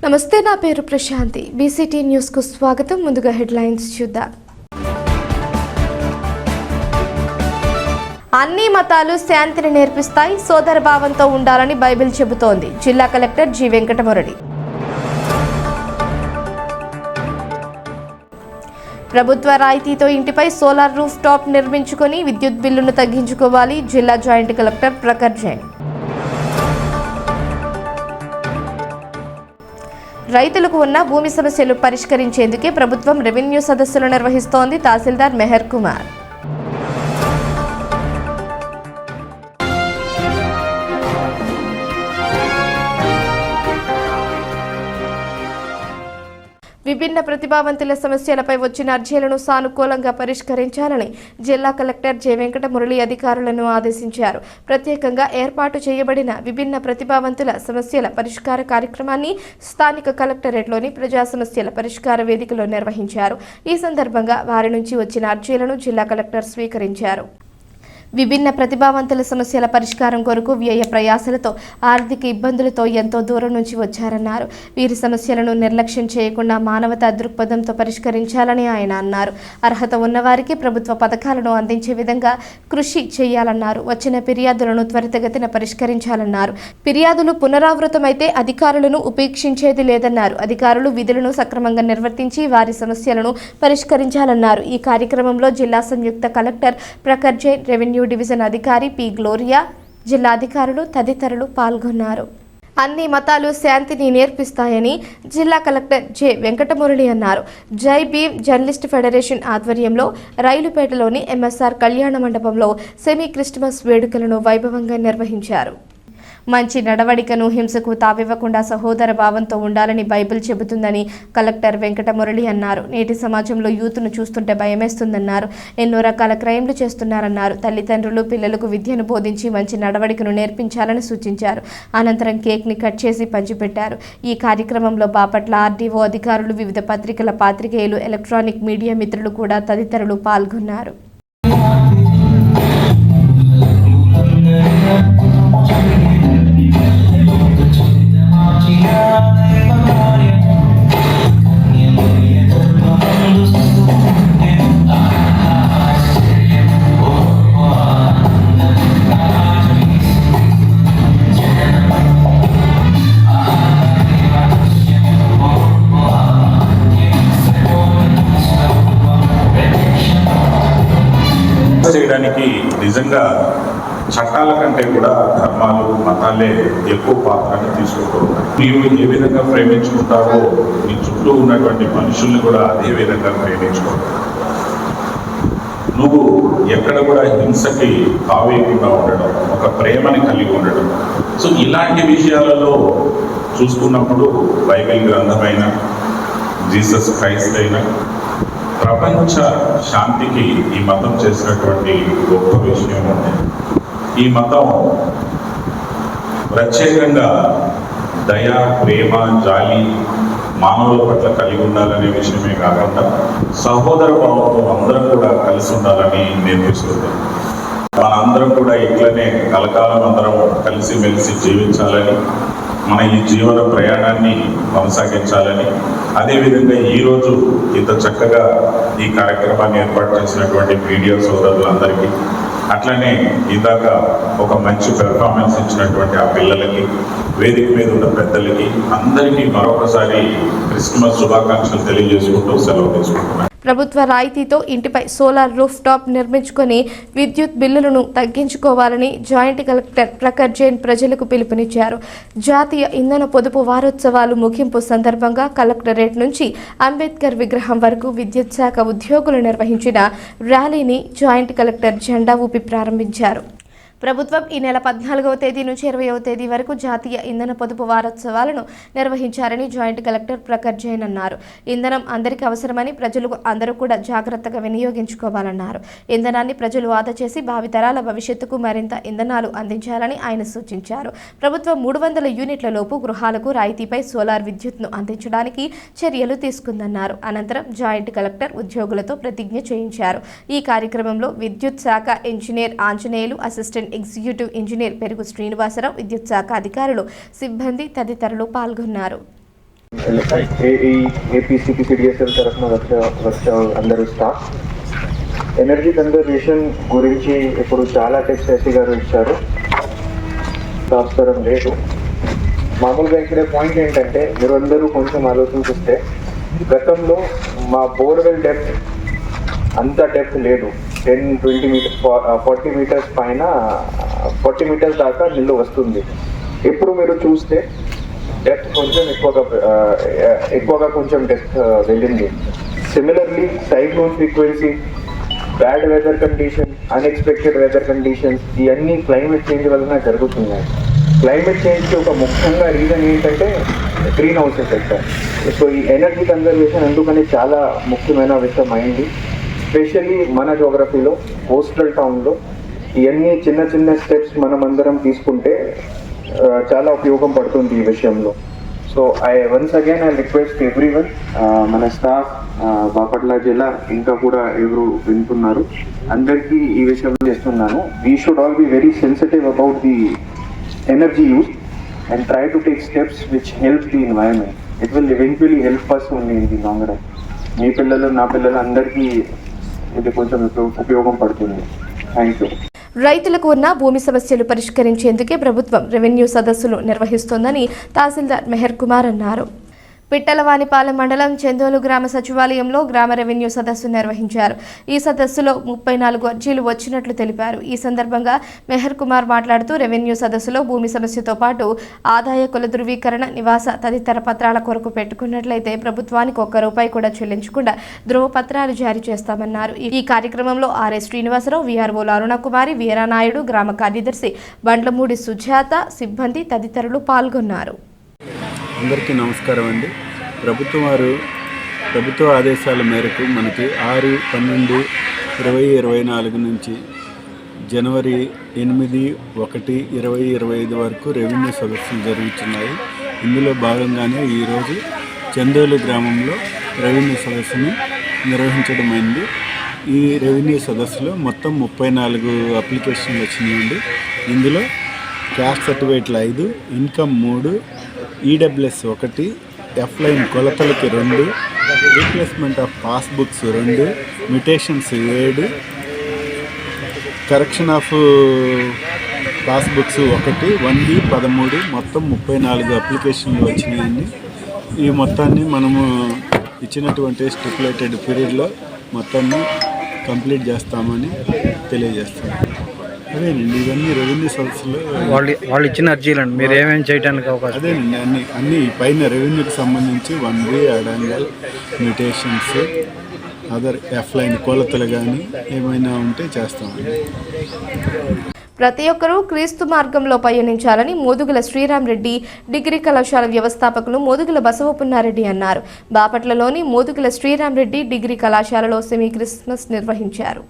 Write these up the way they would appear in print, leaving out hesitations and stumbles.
నమస్తే, నా పేరు ప్రశాంతి. బీసీటీ న్యూస్ కు స్వాగతం. ముందుగా హెడ్లైన్స్ చూద్దాం. అన్ని మతాలు శాంతిని నేర్పిస్తాయి, సోదరభావంతో ఉండాలని బైబిల్ చెబుతోంది. జిల్లా కలెక్టర్ జి వెంకటమురళి. ప్రభుత్వ రాయితీతో ఇంటిపై సోలార్ రూఫ్ టాప్ నిర్మించుకొని విద్యుత్ బిల్లును తగ్గించుకోవాలి. జిల్లా జాయింట్ కలెక్టర్ ప్రఖర్ జైన్. రైతులకు ఉన్న భూమి సమస్యలు పరిష్కరించేందుకే ప్రభుత్వం రెవెన్యూ సదస్సులు నిర్వహిస్తోంది. తహసీల్దార్ మెహర్ కుమార్. విభిన్న ప్రతిభావంతుల సమస్యలపై వచ్చిన అర్జీలను సానుకూలంగా పరిష్కరించాలని జిల్లా కలెక్టర్ జె వెంకటమురళి అధికారులను ఆదేశించారు. ప్రత్యేకంగా ఏర్పాటు చేయబడిన విభిన్న ప్రతిభావంతుల సమస్యల పరిష్కార కార్యక్రమాన్ని స్థానిక కలెక్టరేట్లోని ప్రజా సమస్యల పరిష్కార వేదికలో నిర్వహించారు. ఈ సందర్భంగా వారి నుంచి వచ్చిన అర్జీలను జిల్లా కలెక్టర్ స్వీకరించారు. విభిన్న ప్రతిభావంతుల సమస్యల పరిష్కారం కొరకు వ్యయ ప్రయాసలతో, ఆర్థిక ఇబ్బందులతో ఎంతో దూరం నుంచి వచ్చారన్నారు. వీరి సమస్యలను నిర్లక్ష్యం చేయకుండా మానవతా దృక్పథంతో పరిష్కరించాలని ఆయన అన్నారు. అర్హత ఉన్నవారికి ప్రభుత్వ పథకాలను అందించే విధంగా కృషి చేయాలన్నారు. వచ్చిన ఫిర్యాదులను త్వరితగతిన పరిష్కరించాలన్నారు. ఫిర్యాదులు పునరావృతమైతే అధికారులను ఉపేక్షించేది లేదన్నారు. అధికారులు విధులను సక్రమంగా నిర్వర్తించి వారి సమస్యలను పరిష్కరించాలన్నారు. ఈ కార్యక్రమంలో జిల్లా సంయుక్త collector Prakhar Jain, revenue division అధికారి పి గ్లోరియా, జిల్లా అధికారులు తదితరులు పాల్గొన్నారు. అన్ని మతాలు శాంతిని నేర్పిస్తాయని జిల్లా కలెక్టర్ జె వెంకటమురళి అన్నారు. జై భీమ్ జర్నలిస్ట్ ఫెడరేషన్ ఆధ్వర్యంలో రైలుపేటలోని ఎంఎస్ఆర్ కళ్యాణ మండపంలో సెమీ క్రిస్మస్ వేడుకలను వైభవంగా నిర్వహించారు. మంచి నడవడికను, హింసకు తావివ్వకుండా సహోదర భావంతో ఉండాలని బైబిల్ చెబుతుందని కలెక్టర్ వెంకటమురళి అన్నారు. నేటి సమాజంలో యూత్ను చూస్తుంటే భయమేస్తుందన్నారు. ఎన్నో రకాల క్రైమ్లు చేస్తున్నారన్నారు. తల్లిదండ్రులు పిల్లలకు విద్యను బోధించి మంచి నడవడికను నేర్పించాలని సూచించారు. అనంతరం కేక్ని కట్ చేసి పంచిపెట్టారు. ఈ కార్యక్రమంలో బాపట్ల ఆర్డీఓ అధికారులు, వివిధ పత్రికల పాత్రికేయులు, ఎలక్ట్రానిక్ మీడియా మిత్రులు కూడా తదితరులు పాల్గొన్నారు. చేయడానికి నిజంగా చట్టాల కంటే కూడా ధర్మాలు, మతాలే ఎక్కువ పాత్రని తీసుకుంటూ ఉన్నాయి. నీవు ఏ విధంగా ప్రేమించుకుంటావో నీ చుట్టూ ఉన్నటువంటి మనుషుల్ని కూడా అదే విధంగా ప్రేమించుకుంటావు. నువ్వు ఎక్కడ కూడా హింసకి తావేయకుండా ఉండడం, ఒక ప్రేమని కలిగి ఉండడం. సో ఇలాంటి విషయాలలో చూసుకున్నప్పుడు బైబిల్ గ్రంథమైన, జీసస్ క్రైస్ట్ అయినా, ప్రపంచ శాంతికి ఈ మతం చేసినటువంటి గొప్ప విషయం ఉంది. ఈ మతం ప్రత్యేకంగా దయ, ప్రేమ, జాలి మానవుల పట్ల కలిగి ఉండాలనే విషయమే కాకుండా సహోదర భావంతో అందరం కూడా కలిసి ఉండాలని నేర్పిస్తుంది. మనందరం కూడా ఇట్లనే కలకాలం అందరం కలిసిమెలిసి జీవించాలని, మన ఈ జీవన ప్రయాణాన్ని కొనసాగించాలని, అదేవిధంగా ఈరోజు ఇంత చక్కగా ఈ కార్యక్రమాన్ని ఏర్పాటు చేసినటువంటి మీడియా సోదరులందరికీ, అట్లనే ఇందాక ఒక మంచి పెర్ఫార్మెన్స్ ఇచ్చినటువంటి ఆ పిల్లలకి, వేదిక మీద ఉన్న పెద్దలకి అందరికీ మరొకసారి క్రిస్మస్ శుభాకాంక్షలు తెలియజేసుకుంటూ సెలవు తీసుకుంటున్నాను. ప్రభుత్వ రాయితీతో ఇంటిపై సోలార్ రూఫ్ టాప్ నిర్మించుకొని విద్యుత్ బిల్లులను తగ్గించుకోవాలని జాయింట్ కలెక్టర్ ప్రఖర్ జైన్ ప్రజలకు పిలుపునిచ్చారు. జాతీయ ఇంధన పొదుపు వారోత్సవాలు ముగింపు సందర్భంగా కలెక్టరేట్ నుంచి అంబేద్కర్ విగ్రహం వరకు విద్యుత్ శాఖ ఉద్యోగులు నిర్వహించిన ర్యాలీని జాయింట్ కలెక్టర్ జెండా ఊపి ప్రారంభించారు. ప్రభుత్వం ఈ నెల 14వ తేదీ నుంచి 20వ తేదీ వరకు జాతీయ ఇంధన పొదుపు వారోత్సవాలను నిర్వహించారని జాయింట్ కలెక్టర్ ప్రఖర్ జైన్ అన్నారు. ఇంధనం అందరికీ అవసరమని, ప్రజలు అందరూ కూడా జాగ్రత్తగా వినియోగించుకోవాలన్నారు. ఇంధనాన్ని ప్రజలు ఆదా చేసి భావితరాల భవిష్యత్తుకు మరింత ఇంధనాలు అందించాలని ఆయన సూచించారు. ప్రభుత్వం 300 యూనిట్ల లోపు గృహాలకు రాయితీపై సోలార్ విద్యుత్ను అందించడానికి చర్యలు తీసుకుందన్నారు. అనంతరం జాయింట్ కలెక్టర్ ఉద్యోగులతో ప్రతిజ్ఞ చేయించారు. ఈ కార్యక్రమంలో విద్యుత్ శాఖ engineer Anjaneyulu, assistant executive engineer పెరుగు శ్రీనివాసరావు, విద్యుత్ శాఖ అధికారులు, సిబ్బంది తదితరులు పాల్గొన్నారు. ఏపీసీపీసీడిఎస్ఎల్ తరఫున వచ్చే అందరూ స్టాఫ్. ఎనర్జీ కన్జర్వేషన్ గురించి ఇప్పుడు చాలా టిప్స్ ఎస్సీ గారు ఇచ్చారు, అవసరం లేదు. మామూలుగా ఇక్కడ పాయింట్ ఏంటంటే మీరు అందరూ కొంచెం ఆలోచించిస్తే గతంలో మా బోర్వెల్ డెప్త్ అంత డెప్త్ లేదు. 10-20 మీటర్స్ 40 మీటర్స్ పైన 40 మీటర్స్ దాకా నీళ్ళు వస్తుంది. ఇప్పుడు మీరు చూస్తే డెప్త్ కొంచెం ఎక్కువగా కొంచెం డెప్త్ వెళ్ళింది. Similarly cyclone frequency, bad weather condition, unexpected weather conditions ఇవన్నీ క్లైమేట్ చేంజ్ వలన జరుగుతున్నాయి. క్లైమేట్ చేంజ్కి ఒక ముఖ్యంగా రీజన్ ఏంటంటే గ్రీన్ హౌస్ ఎఫెక్ట్. సో ఈ ఎనర్జీ కన్జర్వేషన్ అందుకని చాలా ముఖ్యమైన విషయం అయింది. స్పెషల్లీ మన జోగ్రఫీలో, కోస్టల్ టౌన్లో ఇవన్నీ చిన్న చిన్న స్టెప్స్ మనం అందరం తీసుకుంటే చాలా ఉపయోగం పడుతుంది ఈ విషయంలో. So once again I request everyone, మన స్టాఫ్, బాపట్ల జిల్లా ఇంకా కూడా ఎవరు వింటున్నారు అందరికీ ఈ విషయంలో చేస్తున్నాను. We should all be very sensitive about the energy use and try to take steps which help the environment. It will eventually help us only in the long run. మీ పిల్లలు నా పిల్లలు అందరికీ ఇది కొంచెం ఉపయోగం పడుతుంది. Thank you. రైతులకు ఉన్న భూమి సమస్యలు పరిష్కరించేందుకే ప్రభుత్వం రెవెన్యూ సదస్సులు నిర్వహిస్తోందని తహసీల్దార్ మెహర్ కుమార్ అన్నారు. పిట్టలవానిపాలెం మండలం చెందోలు గ్రామ సచివాలయంలో గ్రామ రెవెన్యూ సదస్సు నిర్వహించారు. ఈ సదస్సులో 34 అర్జీలు వచ్చినట్లు తెలిపారు. ఈ సందర్భంగా మెహర్ కుమార్ మాట్లాడుతూ రెవెన్యూ సదస్సులో భూమి సమస్యతో పాటు ఆదాయ కుల ధృవీకరణ, నివాస తదితర పత్రాల కొరకు పెట్టుకున్నట్లయితే ప్రభుత్వానికి ₹1 కూడా చెల్లించకుండా ధృవపత్రాలు జారీ చేస్తామన్నారు. ఈ కార్యక్రమంలో ఆర్ఎస్ శ్రీనివాసరావు, వీఆర్ఓలు అరుణకుమారి, వీరానాయుడు, గ్రామ కార్యదర్శి బండ్లమూడి సుజాత, సిబ్బంది తదితరులు పాల్గొన్నారు. అందరికీ నమస్కారం అండి. ప్రభుత్వ ఆదేశాల మేరకు మనకి 6/12/2024 నుంచి జనవరి 8/1/2025 వరకు రెవెన్యూ సదస్సులు జరుగుతున్నాయి. ఇందులో భాగంగానే ఈరోజు చందోలు గ్రామంలో రెవెన్యూ సదస్సును నిర్వహించడమైంది. ఈ రెవెన్యూ సదస్సులో మొత్తం 34 అప్లికేషన్లు వచ్చినాయండి. ఇందులో క్యాస్ట్ సర్టిఫికేట్లు 5, ఇన్కమ్ 3, ఈడబ్ల్యూఎస్ 1, ఎఫ్ లైన్ కొలతలకి 2, replacement of passbooks 2, mutations 7, correction of passbooks 1, 1B 13, మొత్తం 34 అప్లికేషన్లు వచ్చినాయండి. ఈ మొత్తాన్ని మనము ఇచ్చినటువంటి స్టిపులేటెడ్ పీరియడ్లో మొత్తాన్ని కంప్లీట్ చేస్తామని తెలియజేస్తున్నాం. అదేనండి, ఇవన్నీ రెవెన్యూ సదస్సులో వాళ్ళు ఇచ్చిన అర్జీలండి. మీరు ఏమేమి చేయడానికి అవకాశం? అదేనండి, అన్ని పైన రెవెన్యూకి సంబంధించి 1B adangal, mutations, other F line కొలతలు కానీ ఏమైనా ఉంటే చేస్తామండి. ప్రతి ఒక్కరూ క్రీస్తు మార్గంలో పయనించాలని మోదుగుల శ్రీరామ్ రెడ్డి డిగ్రీ కళాశాల వ్యవస్థాపకులు మోదుగుల బసవపున్నారెడ్డి అన్నారు. బాపట్లలోని మోదుగుల శ్రీరామ్ రెడ్డి డిగ్రీ కళాశాలలో సెమీ క్రిస్మస్ నిర్వహించారు.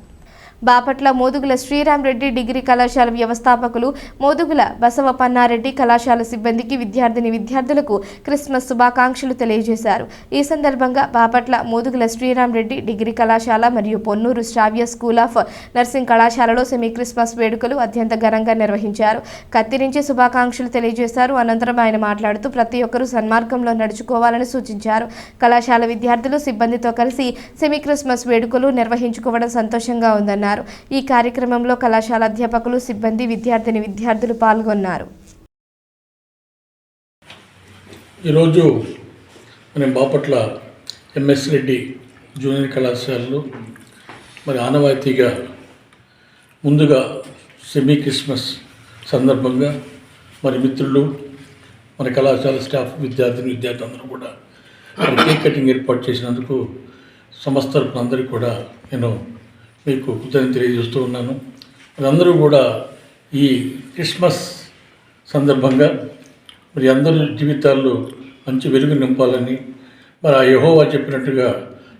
బాపట్ల మోదుగుల శ్రీరామ్ రెడ్డి డిగ్రీ కళాశాల వ్యవస్థాపకులు మోదుగుల బసవపన్నారెడ్డి కళాశాల సిబ్బందికి విద్యార్థులకు క్రిస్మస్ శుభాకాంక్షలు తెలియజేశారు. ఈ సందర్భంగా బాపట్ల మోదుగుల శ్రీరామ్ రెడ్డి డిగ్రీ కళాశాల మరియు పొన్నూరు శ్రావ్య స్కూల్ ఆఫ్ నర్సింగ్ కళాశాలలో సెమీ క్రిస్మస్ వేడుకలు అత్యంత ఘనంగా నిర్వహించారు. కత్తిరించి శుభాకాంక్షలు తెలియజేశారు. అనంతరం ఆయన మాట్లాడుతూ ప్రతి ఒక్కరూ సన్మార్గంలో నడుచుకోవాలని సూచించారు. కళాశాల విద్యార్థులు సిబ్బందితో కలిసి సెమీ క్రిస్మస్ వేడుకలు నిర్వహించుకోవడం సంతోషంగా ఉందన్నారు. ఈ కార్యక్రమంలో కళాశాల అధ్యాపకులు, సిబ్బంది, విద్యార్థులు పాల్గొన్నారు. ఈరోజు మనం బాపట్ల ఎంఎస్ రెడ్డి జూనియర్ కళాశాలలో మరి ఆనవాయితీగా ముందుగా సెమీ క్రిస్మస్ సందర్భంగా మరి మిత్రులు, మన కళాశాల స్టాఫ్, విద్యార్థులందరూ కూడా మరి కేక్ కటింగ్ ఏర్పాటు చేసినందుకు సంస్థ తరపున అందరికీ కూడా నేను మీకు కృతజ్ఞతలు తెలియజేస్తూ ఉన్నాను. అందరూ కూడా ఈ క్రిస్మస్ సందర్భంగా మరి అందరి జీవితాల్లో మంచి వెలుగు నింపాలని, మరి ఆ యెహోవా చెప్పినట్టుగా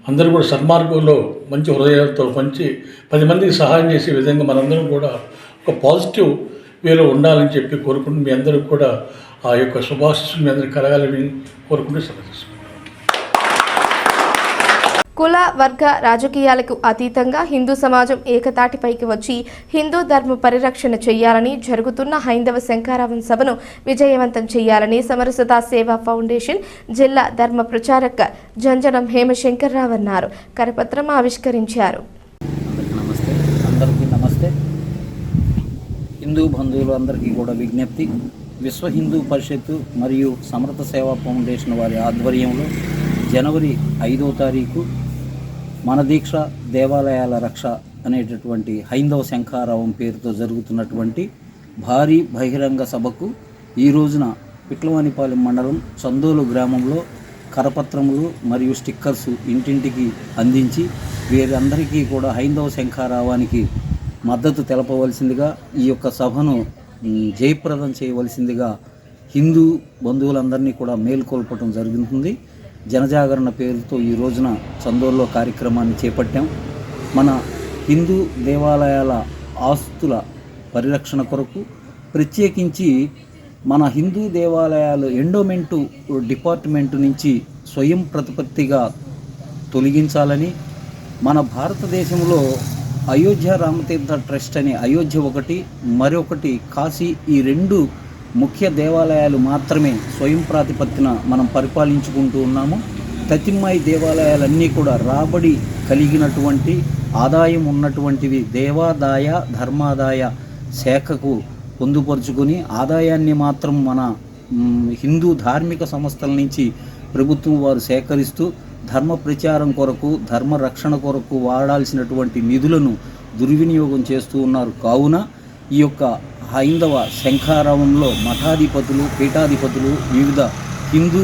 అందరూ కూడా సన్మార్గంలో మంచి హృదయాలతో 10 మందికి సహాయం చేసే విధంగా మనందరం కూడా ఒక పాజిటివ్ వేలో ఉండాలని చెప్పి కోరుకుంటూ మీ అందరూ కూడా ఆ యొక్క శుభాశీస్సులు మీ అందరికీ కలగాలని కోరుకుంటూ సెలవు తీసుకుంటాం. కుల వర్గ రాజకీయాలకు అతీతంగా హిందూ సమాజం ఏకతాటిపైకి వచ్చి హిందూ ధర్మ పరిరక్షణ చేయాలని జరుగుతున్న హైందవ శంఖారావం సభను విజయవంతం చేయాలని సమరసత సేవా ఫౌండేషన్ జిల్లా ధర్మ ప్రచారక జంజనం హేమశంకర్రావు అన్నారు. కరపత్రం ఆవిష్కరించారు. అందరికీ నమస్తే. హిందూ బంధువులు అందరికీ కూడా విజ్ఞప్తి. విశ్వ హిందూ పరిషత్తు మరియు సమర్థ సేవా ఫౌండేషన్ వారి ఆధ్వర్యంలో జనవరి 5వ తారీఖు మన దీక్ష దేవాలయాల రక్ష అనేటటువంటి హైందవ శంఖారావం పేరుతో జరుగుతున్నటువంటి భారీ బహిరంగ సభకు ఈ రోజున పిట్లవానిపాలెం మండలం చందోలు గ్రామంలో కరపత్రములు మరియు స్టిక్కర్సు ఇంటింటికి అందించి వీరందరికీ కూడా హైందవ శంఖారావానికి మద్దతు తెలపవలసిందిగా, ఈ యొక్క సభను జయప్రదం చేయవలసిందిగా హిందూ బంధువులందరినీ కూడా మేల్కొల్పటం జరుగుతుంది. జనజాగరణ పేరుతో ఈ రోజున చందోల్లో కార్యక్రమాన్ని చేపట్టాం. మన హిందూ దేవాలయాల ఆస్తుల పరిరక్షణ కొరకు ప్రత్యేకించి మన హిందూ దేవాలయాలు ఎండోమెంటు డిపార్ట్మెంటు నుంచి స్వయం ప్రతిపత్తిగా తొలగించాలని, మన భారతదేశంలో అయోధ్య రామతీర్థ ట్రస్ట్ అనే అయోధ్య ఒకటి, మరొకటి కాశీ, ఈ రెండు ముఖ్య దేవాలయాలు మాత్రమే స్వయం ప్రాతిపత్తిన మనం పరిపాలించుకుంటూ ఉన్నాము. తతిమ్మాయి దేవాలయాలన్నీ కూడా రాబడి కలిగినటువంటి ఆదాయం ఉన్నటువంటివి దేవాదాయ ధర్మాదాయ శాఖకు పొందుపరుచుకొని ఆదాయాన్ని మాత్రం మన హిందూ ధార్మిక సంస్థల నుంచి ప్రభుత్వం వారు సేకరిస్తూ ధర్మ ప్రచారం కొరకు ధర్మ రక్షణ కొరకు వాడాల్సినటువంటి నిధులను దుర్వినియోగం చేస్తూ ఉన్నారు. కావున ఈ యొక్క హైందవ శంఖారావంలో మఠాధిపతులు, పీఠాధిపతులు, వివిధ హిందూ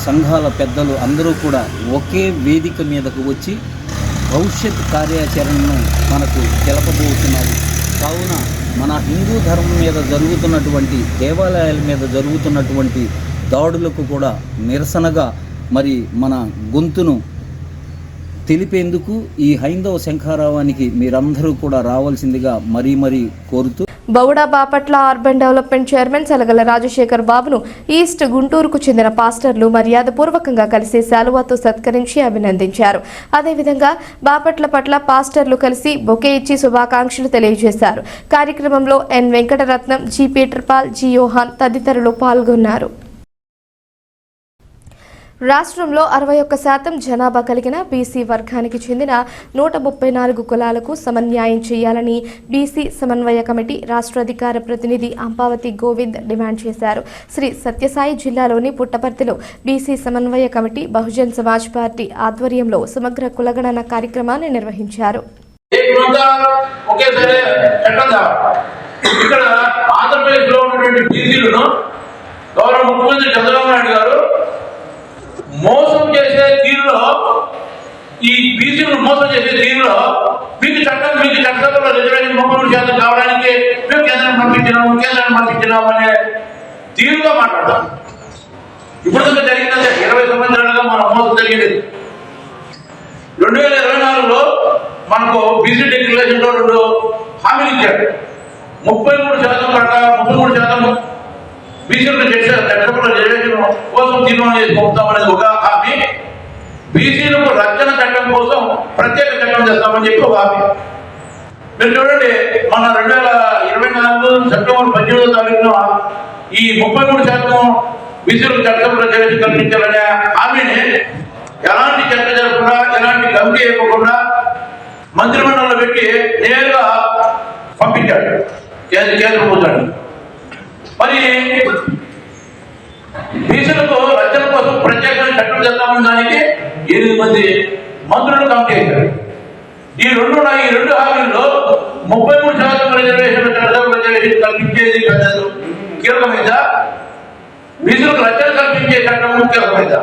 సంఘాల పెద్దలు అందరూ కూడా ఒకే వేదిక మీదకు వచ్చి భవిష్యత్ కార్యాచరణను మనకు తెలపబోతున్నారు. కావున మన హిందూ ధర్మం మీద జరుగుతున్నటువంటి దేవాలయాల మీద జరుగుతున్నటువంటి దాడులకు కూడా నిరసనగా మరి మన గొంతును తెలిపేందుకు ఈ హైందవ శంఖారావానికి మీరందరూ కూడా రావాల్సిందిగా మరీ కోరుతూ బౌడా Bapatla urban development chairman Salagala Rajasekhar బాబును ఈస్ట్ గుంటూరుకు చెందిన పాస్టర్లు మర్యాదపూర్వకంగా కలిసి శాలువాతో సత్కరించి అభినందించారు. అదేవిధంగా బాపట్ల పట్ల పాస్టర్లు కలిసి బొకే ఇచ్చి శుభాకాంక్షలు తెలియజేశారు. కార్యక్రమంలో N Venkataratnam, G Peter Paul, G Yohan తదితరులు పాల్గొన్నారు. రాష్ట్రంలో 61% జనాభా కలిగిన బీసీ వర్గానికి చెందిన 134 కులాలకు సమన్యాయం చేయాలని బీసీ సమన్వయ కమిటీ రాష్ట్ర అధికార ప్రతినిధి అంపావతి గోవింద్ డిమాండ్ చేశారు. శ్రీ సత్యసాయి జిల్లాలోని పుట్టపర్తిలో బీసీ సమన్వయ కమిటీ బహుజన్ సమాజ్ పార్టీ ఆధ్వర్యంలో సమగ్ర కులగణన కార్యక్రమాన్ని నిర్వహించారు. మోసం చేసే తీరులో, ఈ బీసీలను మోసం చేసే తీరులో మీకు చట్టసభలో రిజర్వేషన్ 33% కావడానికి మేము కేంద్రాన్ని పంపించినాము అనే తీరుగా మాట్లాడతాం. ఇప్పుడు జరిగిందంటే 20 సంవత్సరాలుగా మన మోసం జరిగింది. 2024లో మనకు బీసీ డిక్లరేషన్ లో 2 హామీలు ఇచ్చాడు. 33% ప్రకారం 33% బీసీలకు చట్టసభలో రిజర్వేషన్ కోసం తీర్మానం చేసి పంపుతామనేది ఒక హామీ. బీసీలకు రక్షణ చట్టం కోసం ప్రత్యేక చట్టం చేస్తామని చెప్పి ఒక హామీ. మీరు చూడండి, మన 2024 సెప్టెంబర్ 18వ తారీఖున ఈ 33% బీసీలకు చట్టసభలో రిజర్వేషన్ కల్పించాలనే హామీని ఎలాంటి చర్చ జరగకుండా, ఎలాంటి కమిటీ ఇవ్వకుండా మంత్రిమండలిలో పెట్టి నేరుగా పంపించాడు కేంద్ర ప్రభుత్వాన్ని. మరి బీసీలకు రక్షణ కోసం ప్రత్యేకమైన చట్టం చేద్దామని దానికి 8 మంది మంత్రులు కమిటీ అయ్యారు. ఈ రెండు హామీల్లో 33% రిజర్వేషన్ కల్పించేది కీలకమైందా, బీసీలకు రక్షణ కల్పించే చట్టం కీలకమైందా?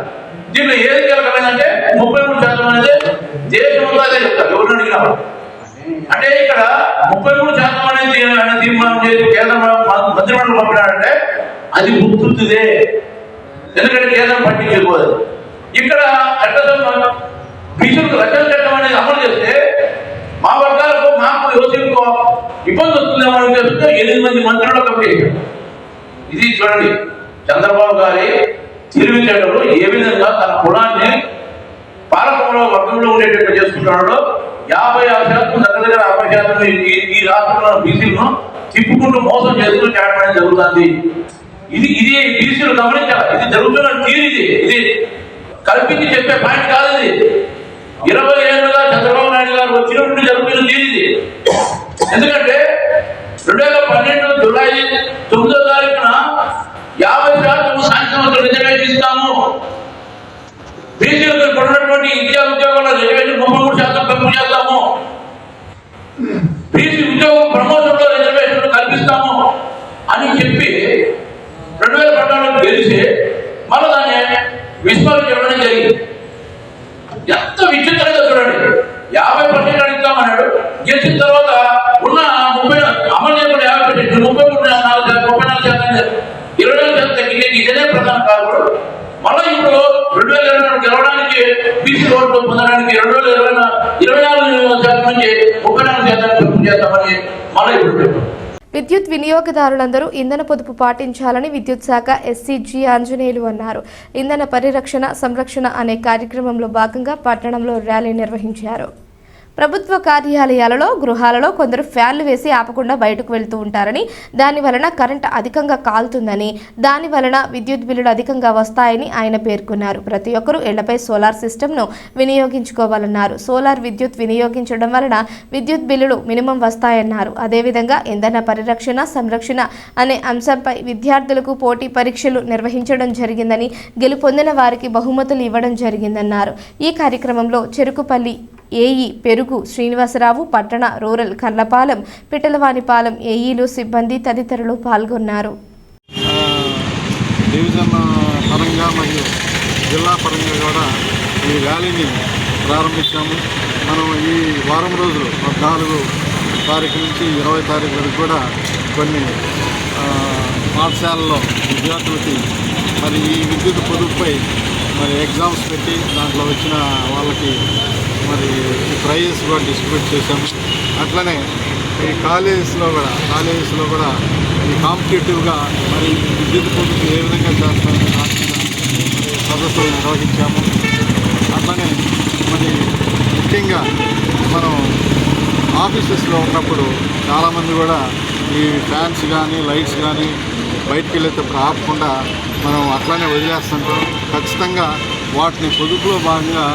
దీంట్లో ఏది కీలకమైందంటే 33% అనేది దేశంలో అదే చెప్తారు ఎవరు అడిగినా. అంటే ఇక్కడ 33% అనేది తీర్మానం చేసి కేంద్ర మంత్రిమండలి పంపినాడంటే అది గుర్తుందే, ఎందుకంటే కేంద్రం పట్టించుకోదు. ఇక్కడ చట్టసభ బీసీలకు రక్షణ చట్టం అనేది అమలు చేస్తే మా వర్గాలకు, మాకు యువతకు ఇబ్బంది వస్తుందేమో అని చెప్తే 8 మంది మంత్రులు కమిటీ. ఇది చూడండి, చంద్రబాబు గారి తెలివితేటలు ఏ విధంగా తన కులాన్ని పాలకంలో వర్గంలో ఉండేటట్టు చేసుకుంటున్నాడు. 56% దగ్గర 60% ఈ రాష్ట్రంలో బీసీలను తిప్పుకుంటూ మోసం చేస్తూ చేయడం జరుగుతుంది. ఇది బీసీలు గమనించాలి. ఇది జరుగుతున్న తీరు. ఇది కల్పించి చెప్పే పాయింట్ కాదు. ఇది 20 ఏళ్ళుగా చంద్రబాబు నాయుడు గారు వచ్చినప్పుడు జరుగుతున్న తీరు ఇది. ఎందుకంటే 2012 జూలై 9వ తారీఖున 50% సాంకేతిక రిజర్వేషన్ ఇస్తాము, బీసీలకు ఉన్నటువంటి విద్యా ఉద్యోగాల రిజర్వేషన్ 33% పెంపు చేస్తాము, బీసీ ఉద్యోగం ప్రమోషన్ లో రిజర్వేషన్ కల్పిస్తాము అని చెప్పి 2014 గెలిచి మళ్ళీ దాన్ని విస్మరణ చేయడం జరిగింది. ఎంత విచిత్రంగా చూడండి. 50% అడుగుతామన్నాడు. గెలిచిన తర్వాత ఉన్న 30 అమలు చేయకుండా 50%, 34% 24% తగ్గింది. ఇదే ప్రధాన కారణం. మళ్ళీ ఇప్పుడు 2020 గెలవడానికి బీసీ ఓట్లు పొందడానికి 2024% నుంచి 34% చేస్తామని మళ్ళీ ఇప్పుడు విద్యుత్ వినియోగదారులందరూ ఇంధన పొదుపు పాటించాలని విద్యుత్ శాఖ ఎస్సీ ఆంజనేయులు అన్నారు. ఇంధన పరిరక్షణ సంరక్షణ అనే కార్యక్రమంలో భాగంగా పట్టణంలో ర్యాలీ నిర్వహించారు. ప్రభుత్వ కార్యాలయాలలో గృహాలలో కొందరు ఫ్యాన్లు వేసి ఆపకుండా బయటకు వెళ్తూ ఉంటారని, దాని వలన కరెంటు అధికంగా కాలుతుందని, దాని వలన విద్యుత్ బిల్లులు అధికంగా వస్తాయని ఆయన పేర్కొన్నారు. ప్రతి ఒక్కరూ ఇళ్లపై సోలార్ సిస్టమ్ను వినియోగించుకోవాలన్నారు. సోలార్ విద్యుత్ వినియోగించడం వలన విద్యుత్ బిల్లులు మినిమం వస్తాయన్నారు. అదేవిధంగా ఇంధన పరిరక్షణ సంరక్షణ అనే అంశంపై విద్యార్థులకు పోటీ పరీక్షలు నిర్వహించడం జరిగిందని, గెలుపొందిన వారికి బహుమతులు ఇవ్వడం జరిగిందన్నారు. ఈ కార్యక్రమంలో చెరుకుపల్లి ఏఈ పెరుగు శ్రీనివాసరావు, పట్టణ రూరల్ కర్లపాలెం, పిట్టలవానిపాలెం ఏఈలు, సిబ్బంది తదితరులు పాల్గొన్నారు. డివిజన్ పరంగా మరియు జిల్లా పరంగా కూడా ఈ ర్యాలీని ప్రారంభించాము. మనం ఈ వారం రోజులు 14 తారీఖు నుంచి 20 తారీఖు వరకు కూడా కొన్ని పాఠశాలలో విద్యార్థులకి మరి ఈ విద్యుత్ పొదుపుపై మరి ఎగ్జామ్స్ పెట్టి దాంట్లో వచ్చిన వాళ్ళకి మరి ఈ ప్రైజెస్ కూడా డిస్ట్రిబ్యూట్ చేశాము. అట్లనే ఈ కాలేజెస్లో కూడా ఈ కాంపిటేటివ్గా మరి విద్యుత్ పొదుపు ఏ విధంగా చేస్తామని సదస్సులు నిర్వహించాము. అట్లనే మరి ముఖ్యంగా మనం ఆఫీసెస్లో ఉన్నప్పుడు చాలామంది కూడా ఈ ఫ్యాన్స్ కానీ లైట్స్ కానీ బయటికి వెళ్ళేటప్పుడు ఆపకుండా మనం అట్లానే వదిలేస్తుంటాం. ఖచ్చితంగా వాటిని పొదుపులో భాగంగా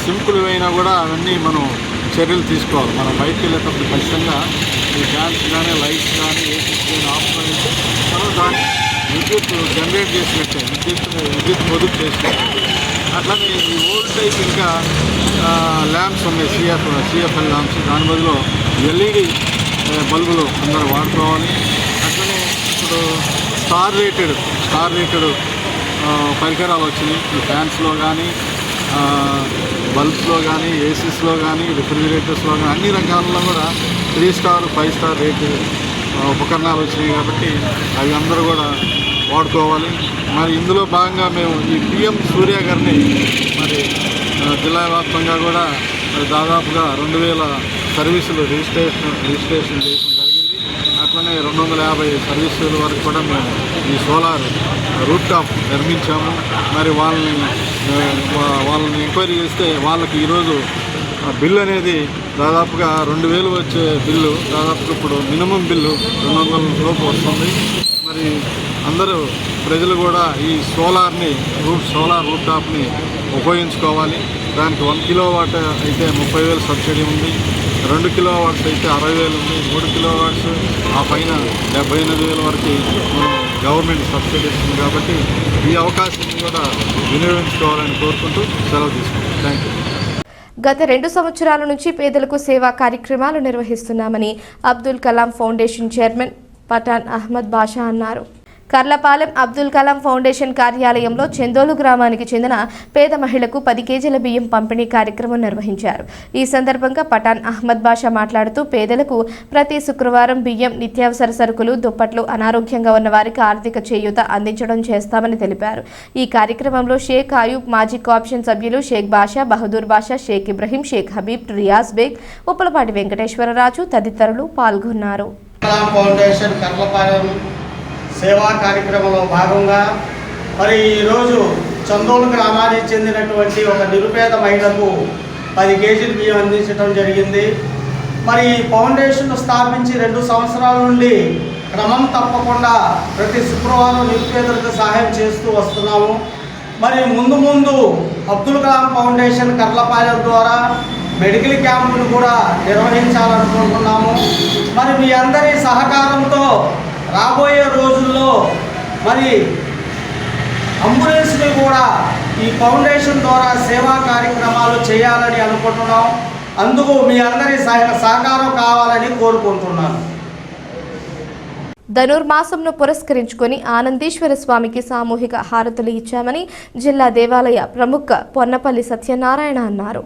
సింపుల్ అయినా కూడా అవన్నీ మనం చర్యలు తీసుకోవాలి. మనం బయటికి వెళ్ళేటప్పుడు ఖచ్చితంగా ఈ ఫ్యాన్స్ కానీ లైట్స్ కానీ ఏసీస్ కానీ ఆఫ్ మనం దాన్ని విద్యుత్ జనరేట్ చేసినట్టే విద్యుత్ పొదుపు చేసినట్టు. అట్లానే ఈ ఓల్డ్ టైప్ ఇంకా ల్యాంప్స్ ఉన్నాయి, సిఎఫ్ఎల్ ల్యాంప్స్, దాని బదులు ఎల్ఈడి బల్బులు అందరూ వాడుకోవాలి. అట్లనే ఇప్పుడు స్టార్ రేటెడ్ పరికరాలు వచ్చినాయి. ఈ ఫ్యాన్స్లో కానీ బల్బ్స్లో కానీ ఏసీస్లో కానీ రిఫ్రిజిరేటర్స్లో కానీ అన్ని రకాలలో కూడా 3 స్టార్ 5 స్టార్ రేటు ఉపకరణాలు వచ్చినాయి. కాబట్టి అవి అందరూ కూడా వాడుకోవాలి. మరి ఇందులో భాగంగా మేము ఈ పిఎం సూర్య గారిని మరి జిల్లా వ్యాప్తంగా కూడా మరి దాదాపుగా 2000 సర్వీసులు రిజిస్ట్రేషన్ చేయడం జరిగింది. అట్లనే 250 సర్వీసుల వరకు కూడా మేము ఈ సోలార్ రూట్ టాప్ నిర్మించాము. మరి వాళ్ళని ఎంక్వైరీ చేస్తే వాళ్ళకి ఈరోజు బిల్లు అనేది దాదాపుగా 2000 వచ్చే బిల్లు దాదాపుగా ఇప్పుడు మినిమం బిల్లు 200 లోపు వస్తుంది. మరి అందరూ ప్రజలు కూడా ఈ సోలార్ రూట్ టాప్ని ఉపయోగించుకోవాలి. దానికి 1 కిలోవాట్ అయితే 30,000 సబ్సిడీ ఉంది, 2 కిలోవాట్స్ అయితే 60,000 ఉంది, 3 కిలోవాట్స్ ఆ పైన 78,000 వరకు గవర్నమెంట్ సబ్సిడీ ఇస్తుంది. కాబట్టి ఈ అవకాశాన్ని కూడా వినియోగించుకోవాలని కోరుకుంటూ సెలవు తీసుకుంటాం. Thank you. గత 2 సంవత్సరాల నుంచి పేదలకు సేవా కార్యక్రమాలు నిర్వహిస్తున్నామని అబ్దుల్ కలాం ఫౌండేషన్ చైర్మన్ పఠాన్ అహ్మద్ బాషా అన్నారు. కర్లపాలెం అబ్దుల్ కలాం ఫౌండేషన్ కార్యాలయంలో చెందోలు గ్రామానికి చెందిన పేద మహిళకు 10 కేజీల బియ్యం పంపిణీ కార్యక్రమం నిర్వహించారు. ఈ సందర్భంగా పఠాన్ అహ్మద్ బాషా మాట్లాడుతూ పేదలకు ప్రతి శుక్రవారం బియ్యం, నిత్యావసర సరుకులు, దుప్పట్లు, అనారోగ్యంగా ఉన్న వారికి ఆర్థిక చేయూత అందించడం చేస్తామని తెలిపారు. ఈ కార్యక్రమంలో షేక్ అయూబ్, మాజీ కోఆప్షన్ సభ్యులు షేక్ బాషా, బహదూర్ బాషా, షేక్ ఇబ్రహీం, షేక్ హబీబ్, రియాజ్ బేగ్, ఉప్పలపాటి వెంకటేశ్వరరాజు తదితరులు పాల్గొన్నారు. సేవా కార్యక్రమంలో భాగంగా మరి ఈరోజు చందోలు గ్రామానికి చెందినటువంటి ఒక నిరుపేద మహిళకు 10 కేజీలు బియ్యం అందించడం జరిగింది. మరి ఈ ఫౌండేషన్ స్థాపించి 2 సంవత్సరాల నుండి క్రమం తప్పకుండా ప్రతి శుక్రవారం నిరుపేదలకు సహాయం చేస్తూ వస్తున్నాము. మరి ముందు అబ్దుల్ కలాం ఫౌండేషన్ కర్లపాలెం ద్వారా మెడికల్ క్యాంపును కూడా నిర్వహించాలనుకుంటున్నాము. మరి మీ అందరి సహకారంతో రాబోయే రోజుల్లో మరి అంబులెన్స్ని కూడా ఈ ఫౌండేషన్ ద్వారా సేవా కార్యక్రమాలు చేయాలని అనుకుంటున్నాం. అందుకు మీ అందరి సహకారం కావాలని కోరుకుంటున్నాను. ధనుర్మాసంను పురస్కరించుకొని ఆనందీశ్వర స్వామికి సామూహిక హారతులు ఇచ్చామని జిల్లా దేవాలయ ప్రముఖ పొన్నపల్లి సత్యనారాయణ అన్నారు.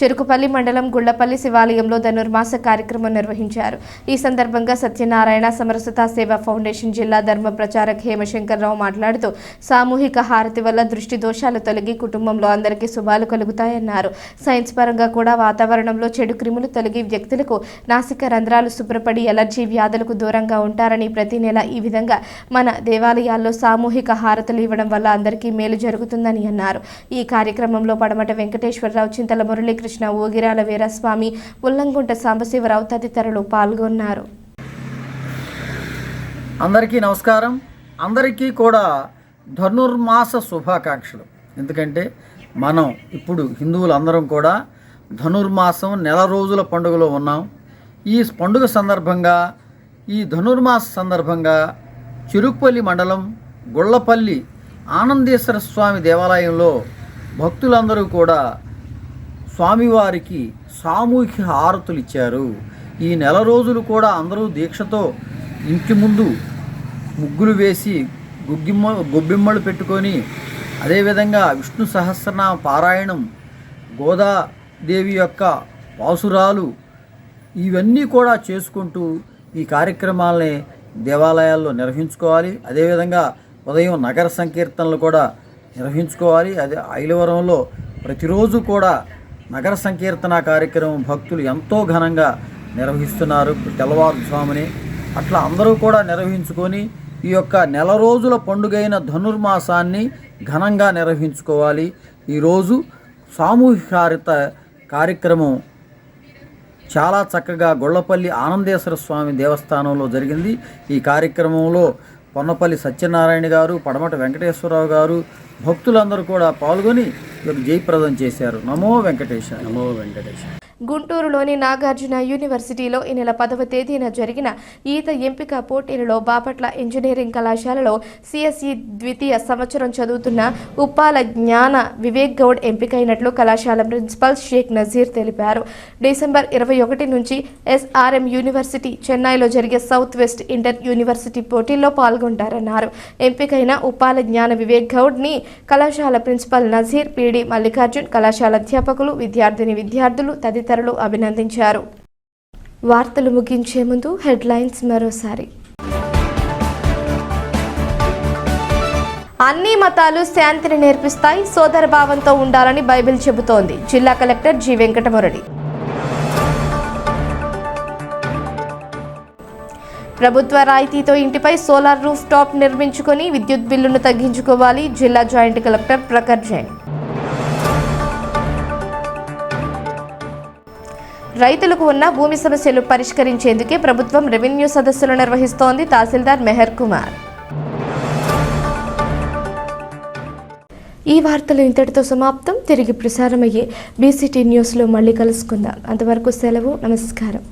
చెరుకుపల్లి మండలం గుళ్లపల్లి శివాలయంలో ధనుర్మాస కార్యక్రమం నిర్వహించారు. ఈ సందర్భంగా సత్యనారాయణ సమరసతా సేవా ఫౌండేషన్ జిల్లా ధర్మ ప్రచారక్ హేమశంకర్రావు మాట్లాడుతూ సామూహిక హారతి వల్ల దృష్టి దోషాలు తొలగి కుటుంబంలో అందరికీ శుభాలు కలుగుతాయన్నారు. సైన్స్ పరంగా కూడా వాతావరణంలో చెడు క్రిములు తొలగి వ్యక్తులకు నాసిక రంధ్రాలు శుభ్రపడి ఎలర్జీ వ్యాధులకు దూరంగా ఉంటారని ప్రతి నెల ఈ విధంగా మన దేవాలయాల్లో సామూహిక హారతులు ఇవ్వడం వల్ల అందరికీ మేలు జరుగుతుందని అన్నారు. ఈ కార్యక్రమంలో పడమట వెంకటేశ్వరరావు, చింతల మురళీకృష్ణ, ఊగిరాల వీరస్వామి, ఉల్లంగుంట సాంబశివరావు తదితరులు పాల్గొన్నారు. అందరికీ నమస్కారం. అందరికీ కూడా ధనుర్మాస శుభాకాంక్షలు. ఎందుకంటే మనం ఇప్పుడు హిందువులందరం కూడా ధనుర్మాసం నెల రోజుల పండుగలో ఉన్నాం. ఈ పండుగ సందర్భంగా, ఈ ధనుర్మాస సందర్భంగా చెరుకుపల్లి మండలం గుళ్లపల్లి ఆనందేశ్వర స్వామి దేవాలయంలో భక్తులందరూ కూడా స్వామివారికి సామూహిక హారతులు ఇచ్చారు. ఈ నెల రోజులు కూడా అందరూ దీక్షతో ఇంటి ముందు ముగ్గులు వేసి గొబ్బిమ్మలు పెట్టుకొని, అదేవిధంగా విష్ణు సహస్రనామ పారాయణం, గోదాదేవి యొక్క పాసురాలు ఇవన్నీ కూడా చేసుకుంటూ ఈ కార్యక్రమాలని దేవాలయాల్లో నిర్వహించుకోవాలి. అదేవిధంగా ఉదయం నగర సంకీర్తనలు కూడా నిర్వహించుకోవాలి. అదే ఐలవరంలో ప్రతిరోజు కూడా నగర సంకీర్తన కార్యక్రమం భక్తులు ఎంతో ఘనంగా నిర్వహిస్తున్నారు తెల్లవారుజామునే. అట్లా అందరూ కూడా నిర్వహించుకొని ఈ యొక్క నెల రోజుల పండుగైన ధనుర్మాసాన్ని ఘనంగా నిర్వహించుకోవాలి. ఈరోజు సామూహిక హారత కార్యక్రమం చాలా చక్కగా గుళ్లపల్లి ఆనందేశ్వర స్వామి దేవస్థానంలో జరిగింది. ఈ కార్యక్రమంలో పొన్నపల్లి సత్యనారాయణ గారు, పడమట వెంకటేశ్వరరావు గారు, భక్తులందరూ కూడా పాల్గొని జయప్రదం చేశారు. నమో వెంకటేశ, నమో వెంకటేశ. గుంటూరులోని నాగార్జున యూనివర్సిటీలో ఈ నెల 10వ తేదీన జరిగిన ఈత ఎంపిక పోటీలలో బాపట్ల ఇంజనీరింగ్ కళాశాలలో సిఎస్ఈ ద్వితీయ సంవత్సరం చదువుతున్న ఉప్పాల జ్ఞాన వివేక్ గౌడ్ ఎంపికైనట్లు కళాశాల ప్రిన్సిపల్ షేక్ నజీర్ తెలిపారు. డిసెంబర్ 21 నుంచి ఎస్ఆర్ఎం యూనివర్సిటీ చెన్నైలో జరిగే సౌత్ వెస్ట్ ఇంటర్ యూనివర్సిటీ పోటీల్లో పాల్గొంటారన్నారు. ఎంపికైన ఉప్పాల జ్ఞాన వివేక్ గౌడ్ని కళాశాల ప్రిన్సిపల్ నజీర్, పిడి మల్లికార్జున్, కళాశాల అధ్యాపకులు, విద్యార్థులు తదితరులు అభినందించారు. వార్తలు ముగించే ముందు హెడ్లైన్స్ మరోసారి. అన్ని మతాలు శాంతిని నేర్పిస్తాయి, సోదరభావంతో ఉండాలని బైబిల్ చెబుతోంది. జిల్లా కలెక్టర్ జి వెంకటమురళి. ప్రభుత్వ రాయితీతో ఇంటిపై సోలార్ రూఫ్ టాప్ నిర్మించుకొని విద్యుత్ బిల్లును తగ్గించుకోవాలి. జిల్లా జాయింట్ కలెక్టర్ ప్రఖర్ జైన్. రైతులకు ఉన్న భూమి సమస్యలు పరిష్కరించేందుకే ప్రభుత్వం రెవెన్యూ సదస్సులు నిర్వహిస్తోంది. తహసీల్దార్ మెహర్ కుమార్. ఈ వార్తలు ఇంతటితో సమాప్తం. తిరిగి ప్రసారమయ్యే బీసీటీ న్యూస్లో మళ్ళీ కలుసుకుందాం. అంతవరకు సెలవు. నమస్కారం.